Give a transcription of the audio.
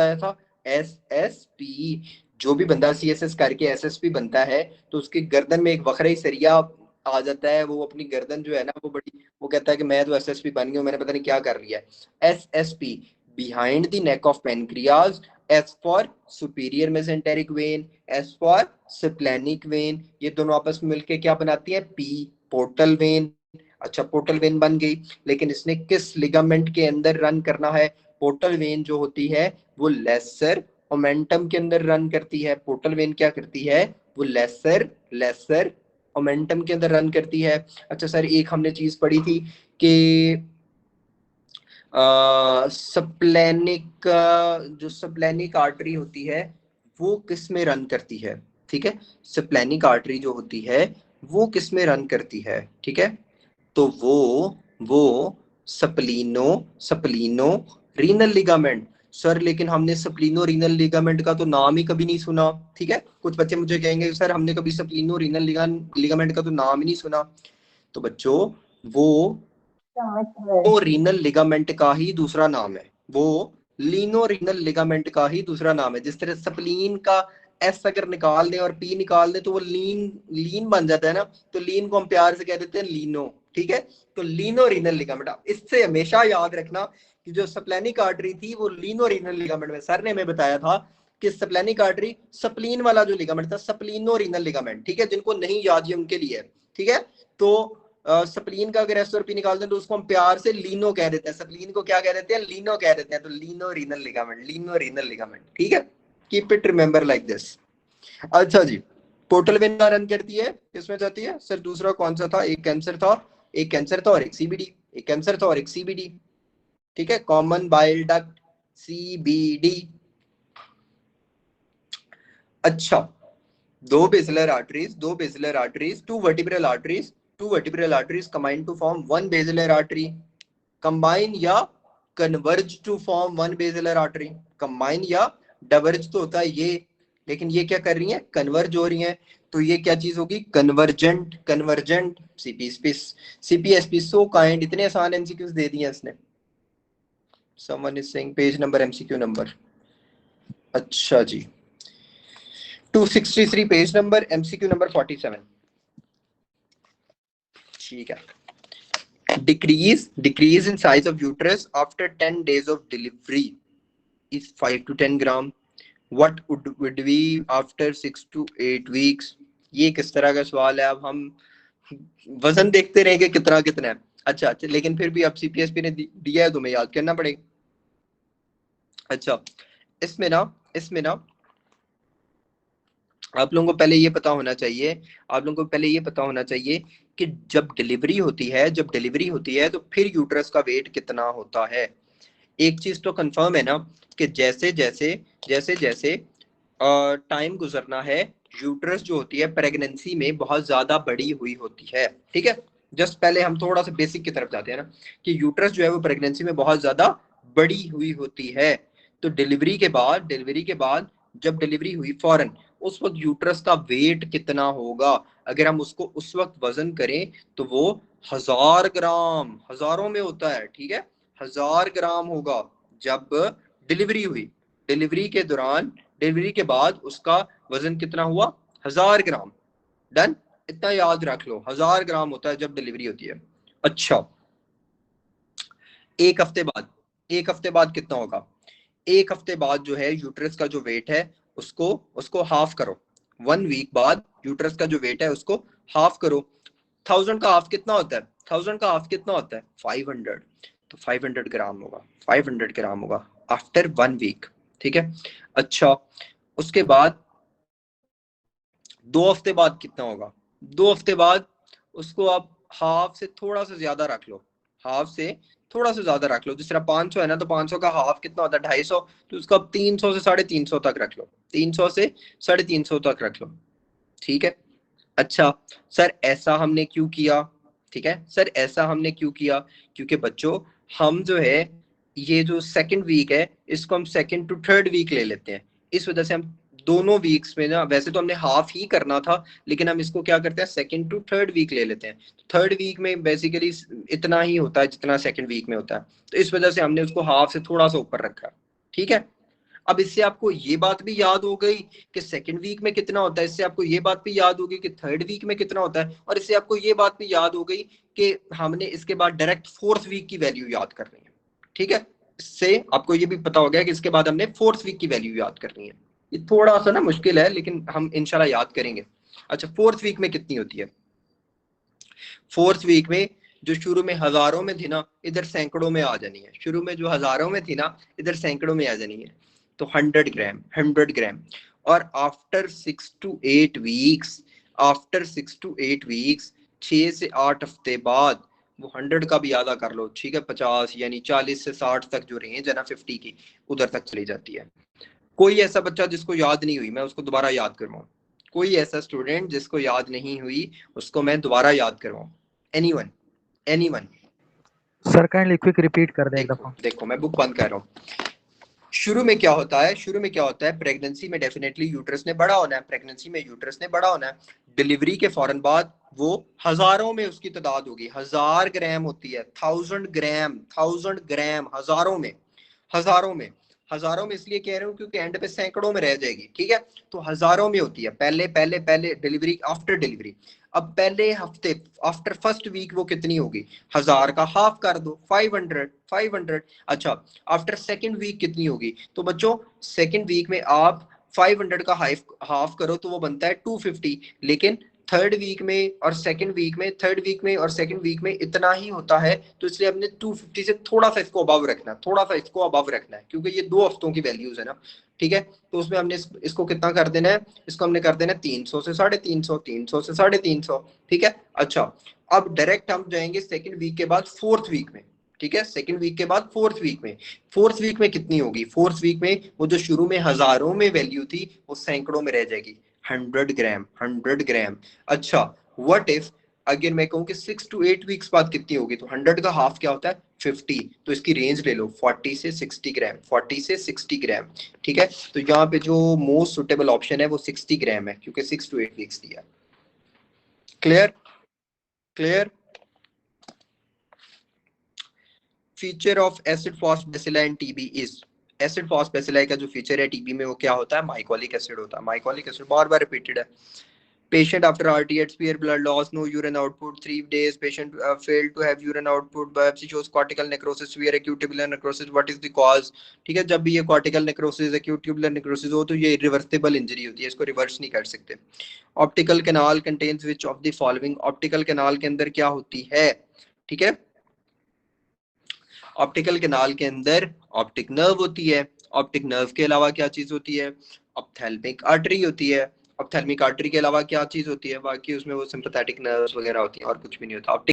आया था? SSP। जो भी बंदा CSS करके SSP बनता है तो उसकी गर्दन में एक वक्र सरिया आ जाता है, वो अपनी गर्दन जो है ना वो बड़ी, वो कहता है कि मैं तो SSP बन गया हूँ, मैंने पता नहीं क्या कर लिया है। SSP behind the neck of pancreas, S for superior mesenteric vein, S for splenic vein, ये दोनों आपस में मिलके क्या बनाती है? P, portal vein. अच्छा, पोर्टल वेन बन गई, लेकिन इसने किस लिगामेंट के अंदर रन करना है? पोर्टल वेन जो होती है वो लेसर ओमेंटम के अंदर रन करती है। पोर्टल वेन क्या करती है? वो लेसर लेसर ओमेंटम के अंदर रन करती है। अच्छा सर, एक हमने चीज पढ़ी थी कि सप्लेनिक, जो सप्लेनिक आर्टरी होती है वो किस में रन करती है? ठीक है, सप्लेनिक आर्टरी जो होती है वो किस में रन करती है? ठीक है, तो वो सप्लीनो सप्लीनो रीनल लिगामेंट। सर लेकिन हमने सप्लीनो रीनल लिगामेंट का तो नाम ही कभी नहीं सुना। ठीक है, कुछ बच्चे मुझे कहेंगे सर हमने कभी सप्लीनो रीनल लिगामेंट का तो नाम ही नहीं सुना। तो बच्चों वो रीनल लिगामेंट का ही दूसरा नाम है, वो लीनो रीनल लिगामेंट का ही दूसरा नाम है। जिस तरह स्प्लीन का एस अगर निकाल दें और पी निकाल दें तो वो लीन लीन बन जाता है ना, तो लीन को हम प्यार से कह देते हैं लीनो। ठीक है, तो लीनो रीनल लिगामेंट, इससे हमेशा याद रखना कि जो स्प्लेनिक आर्टरी थी वो लीनो रीनल लिगामेंट में, सर ने हमें बताया था कि स्प्लेनिक आर्टरी स्प्लीन वाला जो लिगामेंट था स्प्लीनो रीनल लिगामेंट। ठीक है, जिनको नहीं याद है उनके लिए। ठीक है, तो सप्लीन का अगर एस और पी निकालते हैं तो उसको हम प्यार से लीनो कह देते हैं, सप्लीन को क्या कह देते हैं? लीनो कह देते हैं। तो लीनो रीनल लिगामेंट, लीनो रीनल लिगामेंट। ठीक है, keep it remember like this. अच्छा जी, पोर्टल वेन रन करती है, किसमें जाती है? सर दूसरा कौन सा था? एक कैंसर था, एक कैंसर था और एक CBD, एक कैंसर था और एक CBD। ठीक है, कॉमन बाइल डक्ट, CBD। अच्छा, दो बेसिलर आर्टरीज, दो basilar arteries, two vertebral arteries, two vertebral arteries combine to form one basilar artery. Combine या converge to form one basilar artery. Combine या डाइवर्ज तो होता है ये, लेकिन ये क्या कर रही है? कन्वर्ज हो रही है। तो ये क्या चीज होगी? Convergent, convergent. CPSP so kind, इतने आसान MCQs दे दिए इसने। Someone is saying page number, MCQ number. अच्छा जी, 263 पेज नंबर, MCQ नंबर 47। ठीक है, decrease in size of uterus after 10 days of delivery is 5 to 10 gram. What would be after 6 to 8 weeks? ये किस तरह का सवाल है? अब हम वजन देखते रहेंगे कितना कितना है। अच्छा, लेकिन फिर भी अब CPSP ने दिया है, तुम्हें याद करना पड़ेगा। अच्छा, इसमें ना आप लोगों को पहले ये पता होना चाहिए, आप लोगों को पहले ये पता होना चाहिए कि जब डिलीवरी होती है, जब डिलीवरी होती है तो फिर यूट्रस का वेट कितना होता है। एक चीज तो कंफर्म है ना कि जैसे जैसे जैसे जैसे टाइम गुजरना है, यूट्रस जो होती है प्रेगनेंसी में बहुत ज्यादा बड़ी हुई होती है। ठीक है, जस्ट पहले हम थोड़ा सा बेसिक की तरफ जाते हैं ना, कि यूट्रस जो है वो प्रेगनेंसी में बहुत ज्यादा बड़ी हुई होती है। तो डिलीवरी के बाद जब डिलीवरी हुई फौरन, उस वक्त यूट्रस का वेट कितना होगा? अगर हम उसको उस वक्त वजन करें तो वो 1000 ग्राम, हजारों में होता है। ठीक है, 1000 ग्राम होगा जब डिलीवरी हुई। डिलीवरी के दौरान, डिलीवरी के बाद उसका वजन कितना हुआ? 1000 ग्राम। डन, इतना याद रख लो, 1000 ग्राम होता है जब डिलीवरी होती है। अच्छा, एक हफ्ते बाद, एक हफ्ते बाद कितना होगा? एक हफ्ते बाद जो है यूट्रस का जो वेट है उसको उसको हाफ करो। 1 वीक बाद यूट्रस का जो वेट है उसको हाफ करो। 1000 का हाफ कितना होता है? 1000 का हाफ कितना होता है? 500। तो 500 ग्राम होगा, 500 ग्राम होगा आफ्टर 1 वीक। ठीक है, अच्छा, उसके बाद 2 हफ्ते बाद कितना होगा? 2 हफ्ते बाद उसको आप हाफ से थोड़ा सा ज्यादा रख लो, हाफ से थोड़ा सा ज्यादा रख लो। जिस तरह 500 है ना, तो 500 का हाफ कितना होता है? 250। तो उसको आप 300 से 350 तक रख लो, 300 से 350 तक रख लो। ठीक है, अच्छा सर ऐसा हमने क्यों किया? ठीक है सर, ऐसा हमने क्यों किया? क्योंकि बच्चों हम जो है ये जो सेकंड वीक है इसको हम सेकंड टू थर्ड वीक ले लेते हैं। इस वजह से हम दोनों वीक्स में ना, वैसे तो हमने हाफ ही करना था, लेकिन हम इसको क्या करते हैं? सेकंड टू थर्ड वीक ले लेते हैं। थर्ड वीक में बेसिकली इतना ही होता है जितना सेकंड वीक में होता है, तो इस वजह से हमने उसको हाफ से थोड़ा सा ऊपर रखा। ठीक है, अब इससे आपको ये बात भी याद हो गई कि सेकंड वीक में कितना होता है, इससे आपको ये बात भी याद होगी कि थर्ड वीक में कितना होता है, और इससे आपको ये बात भी याद हो गई कि हमने इसके बाद डायरेक्ट फोर्थ वीक की वैल्यू याद करनी है। ठीक है, इससे आपको ये भी पता हो गया कि इसके बाद हमने फोर्थ वीक की वैल्यू याद करनी है। ये थोड़ा सा ना मुश्किल है, लेकिन हम इंशाल्लाह याद करेंगे। अच्छा, फोर्थ वीक में कितनी होती है? फोर्थ वीक में जो शुरू में हजारों में थी ना, इधर सैकड़ों में आ जानी है। शुरू में जो हजारों में थी ना, इधर सैकड़ों में आ जानी है। तो 100 ग्राम, 100 ग्राम। और after 6 to 8 weeks, after 6 to 8 weeks, 6 से 8 हफ्ते बाद वो 100 का भी आधा कर लो, ठीक है, 50 यानी 40 से 60 तक जो रेंज है ना 50 की, उधर तक चली जाती है। कोई ऐसा बच्चा जिसको याद नहीं हुई, मैं उसको दोबारा याद करवाऊँ? कोई ऐसा स्टूडेंट जिसको याद नहीं हुई, उसको मैं दोबारा याद करवाऊँ? Anyone? Anyone? Sir kindly quick repeat कर दें एक देखो दफा। देखो, मैं बुक बंद कर रहा हूँ। शुरू में क्या होता है, शुरू में क्या होता है, प्रेगनेंसी में डेफिनेटली यूट्रस ने बड़ा होना है, प्रेगनेंसी में यूट्रस ने बड़ा होना है। डिलीवरी के फौरन बाद वो हजारों में उसकी तादाद होगी, 1000 ग्राम होती है, 1000 ग्राम, 1000 ग्राम, हजारों में, हजारों में। हजारों में इसलिए कह रहा हूँ क्योंकि एंड पे सैकड़ों में रह जाएगी, ठीक है। तो हजारों में होती है पहले पहले पहले डिलीवरी, आफ्टर डिलीवरी। अब पहले हफ्ते, आफ्टर फर्स्ट वीक वो कितनी होगी? 1000 का हाफ कर दो, 500, 500। अच्छा, आफ्टर सेकेंड वीक कितनी होगी? तो बच्चों सेकेंड वीक में आप 500 का हाफ करो तो वो बनता है 250। लेकिन थर्ड वीक में और सेकंड वीक में, थर्ड वीक में और सेकंड वीक में इतना ही होता है, तो इसलिए हमने 250 से थोड़ा सा इसको अबव रखना है, थोड़ा सा इसको अबव रखना है, क्योंकि ये 2 हफ्तों की वैल्यूज है ना। ठीक है, तो उसमें हमने इसको कितना कर देना है? इसको हमने कर देना है 300 से 350, 300 से 350। ठीक है। अच्छा, अब डायरेक्ट हम जाएंगे सेकंड वीक के बाद फोर्थ वीक में। ठीक है, सेकंड वीक के बाद फोर्थ वीक में, फोर्थ वीक में कितनी होगी? फोर्थ वीक में वो जो शुरू में हजारों में वैल्यू थी वो सैकड़ों में रह जाएगी, 100 ग्राम, 100 ग्राम। अच्छा, व्हाट इफ अगर मैं कहूँ कि 6 to 8 वीक्स बाद कितनी होगी? तो 100 का हाफ क्या होता है? 50। तो इसकी रेंज ले लो 40 से 60 ग्राम, 40 से 60 ग्राम। ठीक है, तो यहाँ पे जो मोस्ट सुटेबल ऑप्शन है वो 60 ग्राम है, क्योंकि 6 to 8 वीक्स दिया। Clear? Clear? Feature of acid fast bacilli in TB is, acid fast bacilli का जो फीचर है टीबी में वो क्या होता है? माइकोलिक एसिड होता है। माइकोलिक एसिड बार बार रिपीटेड है। Patient after RT had severe blood loss, no urine output, 3 days. Patient failed to have urine output. Biopsy shows cortical necrosis, severe acute tubular necrosis. What is the cause? ठीक है, जब भी ये cortical necrosis, acute tubular necrosis हो तो ये irreversible injury होती है, इसको reverse नहीं कर सकते। Optical canal contains which of the following? Optical canal के अंदर क्या होती है? ठीक है, ऑप्टिकल कैनाल के अंदर ऑप्टिक नर्व होती है। ऑप्टिक नर्व के अलावा क्या चीज होती है? ऑप्थेल्मिक आर्टरी होती है। ऑप्थेल्मिक आर्टरी के अलावा क्या चीज होती है? बाकी उसमें वो सिंपैथेटिक नर्व्स वगैरह होती हैं, और कुछ भी नहीं होता।